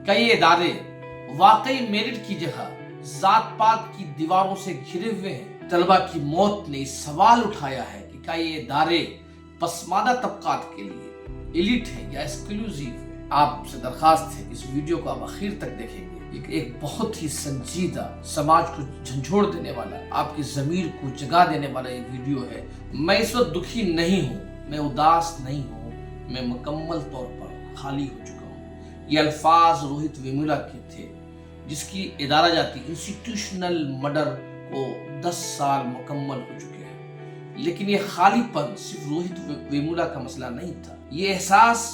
کئی ادارے واقعی میرٹ کی جگہ ذات پات کی دیواروں سے گھرے ہوئے ہیں۔ طلبہ کی موت نے سوال اٹھایا ہے کہ کیا یہ ادارے پسماندہ طبقات کے لیے ایلیٹ ہیں یا ایکسکلوزیو ہیں۔ آپ سے درخواست ہے اس ویڈیو کو آپ آخر تک دیکھیں گے۔ ایک بہت ہی سنجیدہ، سماج کو جھنجھوڑ دینے والا، آپ کی ضمیر کو جگا دینے والا یہ ویڈیو ہے۔ میں اس وقت دکھی نہیں ہوں، میں اداس نہیں ہوں، میں مکمل طور پر خالی ہو چکا ہوں۔ یہ الفاظ روہت ویمولا کے تھے، جس کی ادارہ جاتی انسٹیٹیوشنل مرڈر کو 10 سال مکمل ہو چکے ہیں۔ لیکن یہ خالی پن صرف روہت ویمولا کا مسئلہ نہیں تھا۔ یہ احساس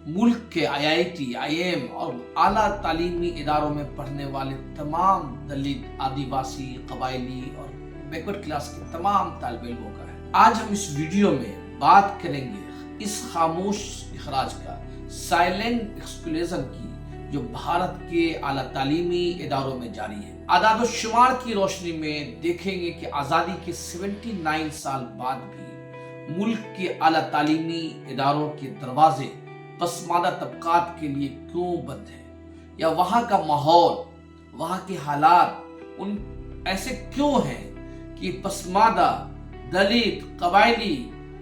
ملک کے IIT، IIM اور اعلیٰ تعلیمی اداروں میں پڑھنے والے تمام دلت، آدیواسی، قبائلی اور بیکورڈ کلاس کے تمام طالب علموں کا ہے۔ آج ہم اس ویڈیو میں بات کریں گے اس خاموش اخراج کا، سائلنٹ ایکسکلوژن کی، جو بھارت کے اعلیٰ تعلیمی اداروں میں جاری ہے۔ اعداد و شمار کی روشنی میں دیکھیں گے کہ آزادی کے 79 سال بعد بھی ملک کے اعلیٰ تعلیمی اداروں کے دروازے پسماندہ طبقات کے لیے کیوں بند ہے، یا وہاں کا ماحول، وہاں کے حالات ایسے کیوں ہیں کہ پسماندہ، دلت، قبائلی،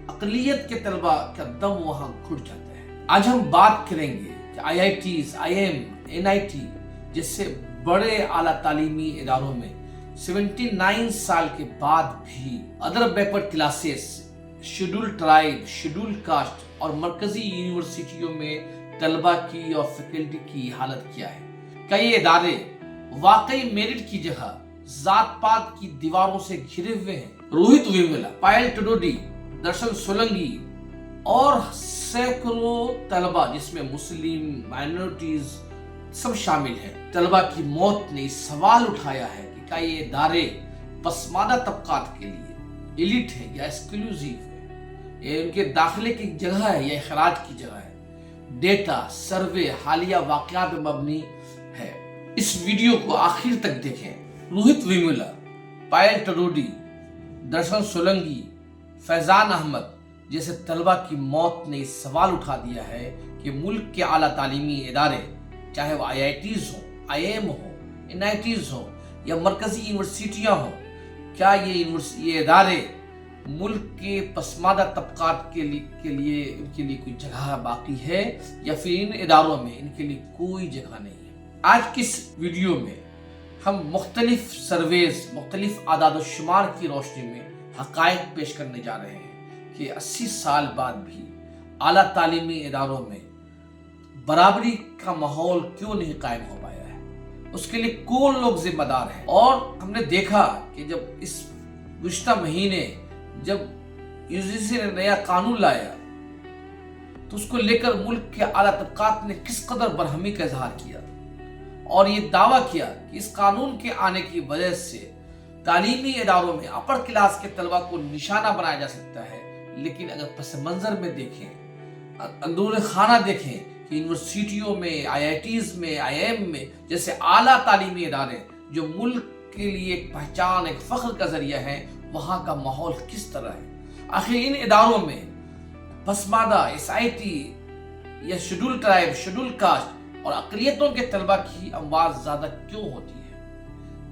اقلیت کے طلبہ کا دم وہاں گھٹ جاتا ہے۔ آج ہم بات کریں گے کہ IITs، IIM، NIT جیسے بڑے اعلیٰ تعلیمی اداروں میں 79 سال کے بعد بھی other backward classes, schedule tribe, schedule cost اور مرکزی یونیورسٹیوں میں طلبہ کی اور فیکلٹی کی حالت کیا ہے۔ کئی ادارے واقعی میرٹ کی جگہ ذات پات کی دیواروں سے گھرے ہوئے ہیں۔ روہت ویمولا، پائل ٹوڈوڈی، درشن سولنگی اور سینکڑوں طلبہ، جس میں مسلم، مائنورٹیز سب شامل ہیں۔ طلبہ کی موت نے سوال اٹھایا ہے کہ کیا یہ ادارے پسماندہ طبقات کے لیے ایلیٹ ہیں یا ایکسکلوزیو ہیں، یہ ان کے داخلے کی جگہ ہے یا اخراج کی جگہ ہے۔ ڈیٹا، سروے، حالیہ واقعات پر مبنی ہے۔ اس ویڈیو کو آخر تک دیکھیں۔ روہت ویمولا، پائل ٹوڈوڈی، درشن سولنگی، فیضان احمد جیسے طلبہ کی موت نے سوال اٹھا دیا ہے کہ ملک کے اعلیٰ تعلیمی ادارے، چاہے وہ IITs ہوں، IIM ہوں، NITs ہوں یا مرکزی یونیورسٹیاں ہوں، کیا یہ ادارے ملک کے پسماندہ طبقات کے لیے ان کے لیے کوئی جگہ باقی ہے، یا پھر ان اداروں میں ان کے لیے کوئی جگہ نہیں ہے۔ آج کی اس ویڈیو میں ہم مختلف سرویز، مختلف اعداد و شمار کی روشنی میں حقائق پیش کرنے جا رہے ہیں کہ 80 سال بعد بھی اعلیٰ تعلیمی اداروں میں برابری کا ماحول کیوں نہیں قائم ہو پایا ہے، اس کے لیے کون لوگ ذمہ دار ہیں۔ اور ہم نے دیکھا کہ جب اس گزشتہ مہینے جب UGC نے نیا قانون لایا تو اس کو لے کر ملک کے اعلیٰ طبقات نے کس قدر برہمی کا اظہار کیا اور یہ دعویٰ کیا کہ اس قانون کے آنے کی وجہ سے تعلیمی اداروں میں اپر کلاس کے طلبہ کو نشانہ بنایا جا سکتا ہے۔ لیکن اگر پس منظر میں دیکھیں، اندرون خانہ دیکھیں کہ یونیورسٹیوں میں، IITs میں، IIM میں جیسے اعلیٰ تعلیمی ادارے جو ملک کے لیے ایک پہچان، ایک فخر کا ذریعہ ہے، وہاں کا ماحول کس طرح ہے۔ آخر ان اداروں میں پسماندہ، SIT یا شیڈول ٹرائب، شیڈول کاسٹ اور اقلیتوں کے طلبہ کی اموات زیادہ کیوں ہوتی ہے؟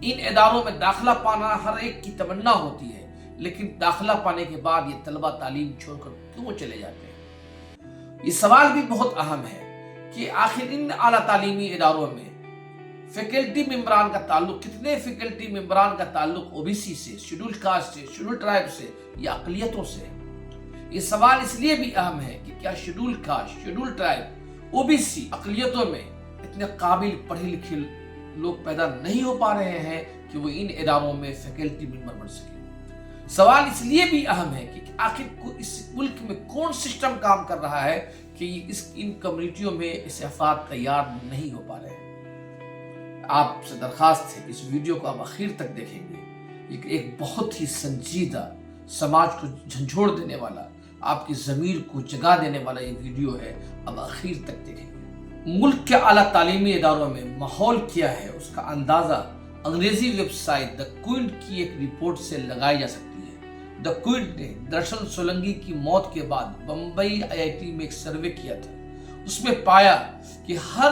ان اداروں میں داخلہ پانا ہر ایک کی تمنا ہوتی ہے، لیکن داخلہ پانے کے بعد یہ طلبہ تعلیم چھوڑ کر کیوں چلے جاتے ہیں؟ یہ سوال بھی بہت اہم ہے کہ آخر ان اعلیٰ تعلیمی اداروں میں فیکلٹی ممبران کا تعلق، کتنے فیکلٹی ممبران کا تعلق OBC سے، شیڈول کاسٹ سے، شیڈول ٹرائب سے یا اقلیتوں سے؟ یہ سوال اس لیے بھی اہم ہے کہ کیا schedule caste, schedule tribe, OBC اقلیتوں میں اتنے قابل پڑھے لکھے لوگ پیدا نہیں ہو پا رہے ہیں کہ وہ ان اداروں میں فیکلٹی ممبر بن سکیں؟ سوال اس لیے بھی اہم ہے کہ آخر اس ملک میں کون سسٹم کام کر رہا ہے کہ ان کمیونٹیوں میں اس افراد تیار نہیں ہو پا رہے ہیں۔ آپ سے درخواست ہے کہ اس ویڈیو کو آپ آخر تک دیکھیں گے۔ ایک بہت ہی سنجیدہ، سماج کو جھنجھوڑ دینے والا، آپ کی ضمیر کو جگا دینے والا یہ ویڈیو ہے، اب آخر تک دیکھیں گے۔ ملک کے اعلیٰ تعلیمی اداروں میں ماحول کیا ہے، اس کا اندازہ انگریزی ویب سائٹ دا کوئنٹ کی ایک رپورٹ سے لگائی جا سکتی ہے۔ دا کوئنٹ نے درشن سولنگی کی موت کے بعد بمبئی IIT میں ایک سروے کیا تھا۔ اس میں پایا کہ ہر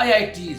IITs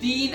3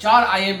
4 IIM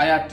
IIT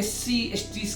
SC ST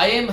IIM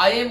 IIM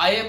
IIM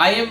IIM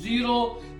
0,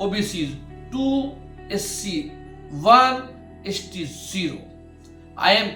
OBC 2, SC 1, ST 0। IIM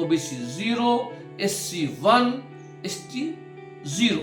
OBC 0, SC 1, ST 0।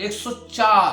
104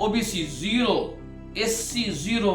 OBC 0, SC 0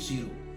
0।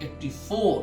84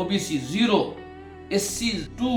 OBC 0, SC 2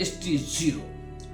ST 0।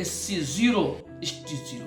SC 0, ST 0।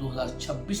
2026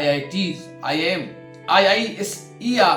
IITs, IIM, IISER,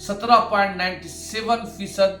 17.97%,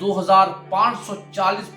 2,540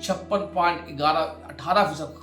56.18%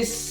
SC,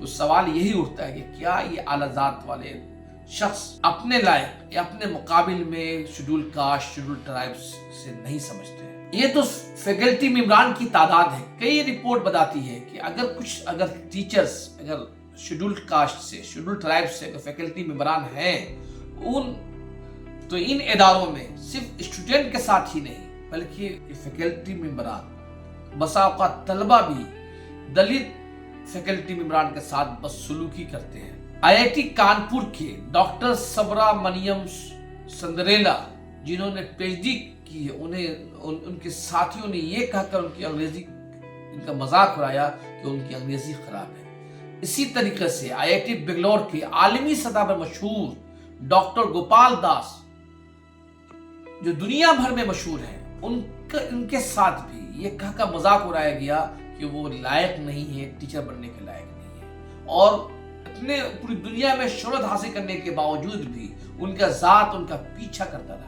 تو سوال یہی اٹھتا ہے کہ کیا یہ اعلیٰ ذات والے شخص اپنے لائق یا اپنے مقابل میں شیڈول کاسٹ شیڈول ٹرائبس سے نہیں سمجھتے ہیں؟ یہ تو فیکلٹی ممبران کی تعداد ہے. کئی رپورٹ بتاتی ہے کہ اگر ٹیچرز اگر شیڈول کاسٹ سے شیڈول ٹرائب سے اگر فیکلٹی ممبران ہیں تو ان اداروں میں صرف اسٹوڈنٹ کے ساتھ ہی نہیں بلکہ فیکلٹی ممبران بسا اوقات طلبہ بھی دلت فیکلٹی ممبران کے ساتھ بدسلوکی کرتے ہیں. آئی آئی ٹی کانپور کے ڈاکٹر سبرا منیم سندریلا جنہوں نے پی ایچ ڈی کی ہے ان کے ساتھیوں نے یہ کہا کر ان کا مذاق اڑایا کہ ان کی انگریزی خراب ہے. اسی طریقے سے آئی آئی ٹی بنگلور کے عالمی سطح پر مشہور ڈاکٹر گوپال داس جو دنیا بھر میں مشہور ہیں ان کے ساتھ بھی یہ کہا کر مذاق اڑایا گیا کہ وہ لائق نہیں ہے ٹیچر بننے کے لائق نہیں ہے اور اتنے پوری دنیا میں شہرت حاصل کرنے کے باوجود بھی ان کا ذات ان کا پیچھا کرتا رہا.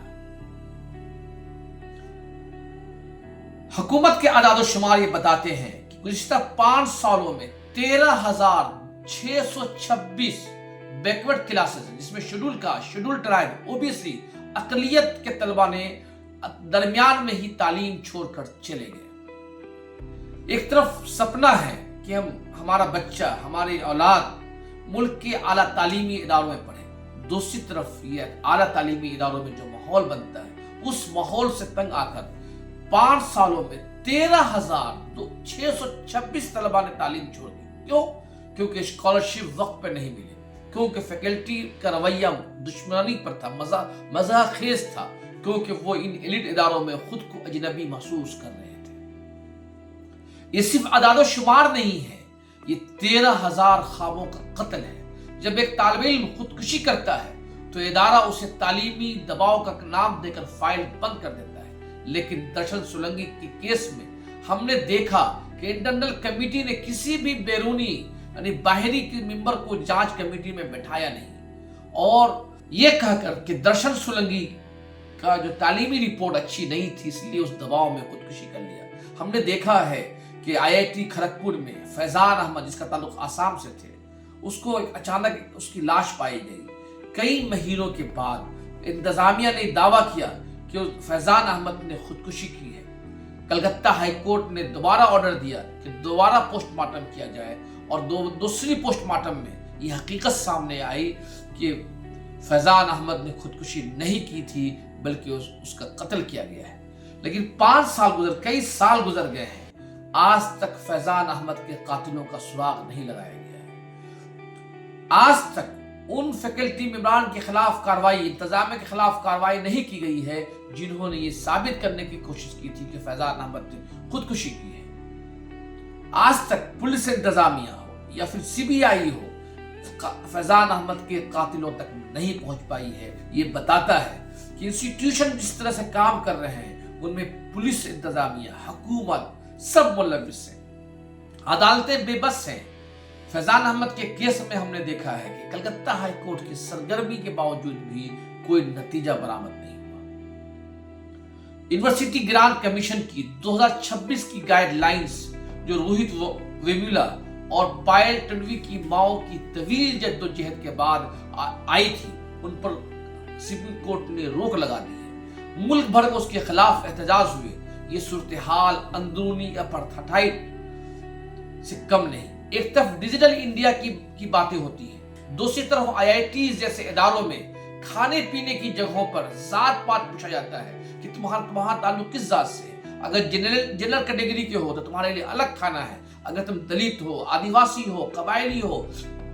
حکومت کے اعداد و شمار یہ بتاتے ہیں کہ گزشتہ 5 سالوں میں 13,626 بیکورڈ کلاسز ہیں جس میں schedule caste schedule tribe O B C اقلیت کے طلبہ نے درمیان میں ہی تعلیم چھوڑ کر چلے گئے. ایک طرف سپنا ہے کہ ہمارا بچہ ہماری اولاد ملک کے اعلیٰ تعلیمی اداروں میں پڑھے. دوسری طرف یہ اعلیٰ تعلیمی اداروں میں جو ماحول بنتا ہے اس ماحول سے تنگ آ کر 5 سالوں میں 13,626 طلبہ نے تعلیم چھوڑ دی. کیوں؟ کیونکہ اسکالرشپ وقت پہ نہیں ملی, کیونکہ فیکلٹی کا رویہ دشمنی پر تھا, مزاح خیز تھا, کیونکہ وہ ان ایلیٹ اداروں میں خود کو اجنبی محسوس کر رہے تھے. یہ صرف اعداد و شمار نہیں ہے, یہ 13,000 خوابوں کا قتل ہے. جب ایک طالب علم خودکشی کرتا ہے تو ادارہ اسے تعلیمی دباؤ کا نام دے کر فائل بند کر دیتا ہے. لیکن درشن سولنگی کے کیس میں ہم نے دیکھا کہ انٹرنل کمیٹی نے کسی بھی بیرونی یعنی باہری ممبر کو جانچ کمیٹی میں بٹھایا نہیں اور یہ کہا کر کہ درشن سولنگی کا جو تعلیمی رپورٹ اچھی نہیں تھی اس لیے اس دباؤ میں خودکشی کر لیا. ہم نے دیکھا ہے کہ آئی آئی ٹی کھڑگپور میں فیضان احمد جس کا تعلق آسام سے تھے اس کو اچانک اس کی لاش پائی گئی. کئی مہینوں کے بعد انتظامیہ نے دعویٰ کیا کہ فیضان احمد نے خودکشی کی ہے. کلکتہ ہائی کورٹ نے دوبارہ آرڈر دیا کہ دوبارہ پوسٹ مارٹم کیا جائے اور دوسری پوسٹ مارٹم میں یہ حقیقت سامنے آئی کہ فیضان احمد نے خودکشی نہیں کی تھی بلکہ اس کا قتل کیا گیا ہے. لیکن کئی سال گزر گئے ہیں, آج تک فیضان احمد کے قاتلوں کا سراغ نہیں لگایا گیا ہے. آج تک ان فیکلٹی ممبران کے خلاف کارروائی انتظامیہ کے خلاف کارروائی نہیں کی گئی ہے جنہوں نے یہ ثابت کرنے کی کوشش کی تھی کہ فیضان احمد نے خودکشی کی ہے. آج تک پولیس انتظامیہ ہو یا پھر سی بی آئی ہو فیضان احمد کے قاتلوں تک نہیں پہنچ پائی ہے. یہ بتاتا ہے کہ انسٹیٹیوشن جس طرح سے کام کر رہے ہیں ان میں پولیس انتظامیہ حکومت سب ملوث ہیں, عدالتیں بے بس ہیں. فیضان احمد کے کیس میں ہم نے دیکھا ہے کہ کلکتہ ہائی کورٹ کی سرگرمی کے باوجود بھی کوئی نتیجہ برآمد نہیں ہوا. یونیورسٹی گرانٹ کمیشن کی 2026 کی گائیڈ لائنز جو روہت ویمولا اور پائل ٹنڈوی کی ماؤں کی طویل جدوجہد کے بعد آئی تھی ان پر سپریم کورٹ نے روک لگا دی ہے. ملک بھر میں اس کے خلاف احتجاج ہوئے. یہ صورتحال اندرونی اپارتھائڈ سے کم نہیں. ایک طرف ڈیجیٹل انڈیا کی باتیں ہوتی ہیں, دوسری طرف آئی آئی ٹیز جیسے اداروں میں کھانے پینے کی جگہوں پر ذات پات پوچھا جاتا ہے کہ تمہارا تعلق کس ذات سے ہے. اگر جنرل کیٹیگری کے ہو تو تمہارے لیے الگ کھانا ہے, اگر تم دلت ہو, آدیواسی ہو, قبائلی ہو,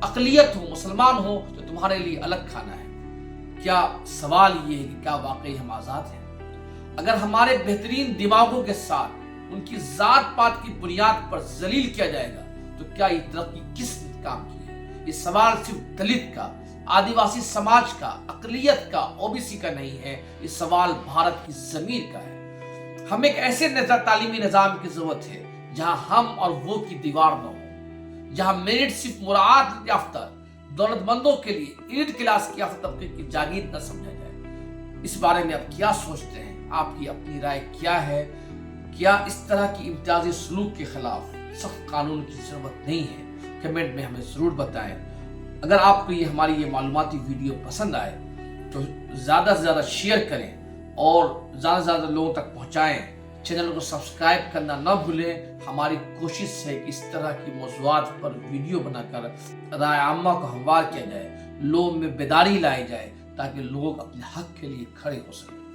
اقلیت ہو, مسلمان ہو تو تمہارے لیے الگ کھانا ہے. کیا سوال یہ ہے کہ کیا واقعی ہم آزاد ہیں؟ اگر ہمارے بہترین دماغوں کے ساتھ ان کی ذات پات کی بنیاد پر ذلیل کیا جائے گا تو کیا یہ ترقی کس کام کی ہے؟ یہ سوال صرف دلت کا, آدیواسی سماج کا, اقلیت کا, او بی سی کا نہیں ہے. یہ سوال بھارت کی ضمیر کا ہے. ہم ایک ایسے تعلیمی نظام کی ضرورت ہے جہاں ہم اور وہ کی دیوار نہ ہو, جہاں میرٹ صرف مراعات یافتہ دولت مندوں کے لیے ایلیٹ کلاس کی یافتہ طبقے کی جاگیر نہ سمجھا جائے. اس بارے میں آپ کیا سوچتے ہیں؟ آپ کی اپنی رائے کیا ہے؟ کیا اس طرح کی امتیازی سلوک کے خلاف سخت قانون کی ضرورت نہیں ہے؟ کمنٹ میں ہمیں ضرور بتائیں۔ اگر آپ کو ہماری یہ معلوماتی ویڈیو پسند آئے تو زیادہ سے زیادہ شیئر کریں اور زیادہ سے زیادہ لوگوں تک پہنچائیں۔ چینل کو سبسکرائب کرنا نہ بھولیں۔ ہماری کوشش ہے کہ اس طرح کی موضوعات پر ویڈیو بنا کر رائے عامہ کو ہموار کیا جائے، لوگوں میں بیداری لائی جائے تاکہ لوگ اپنے حق کے لیے کھڑے ہو سکیں۔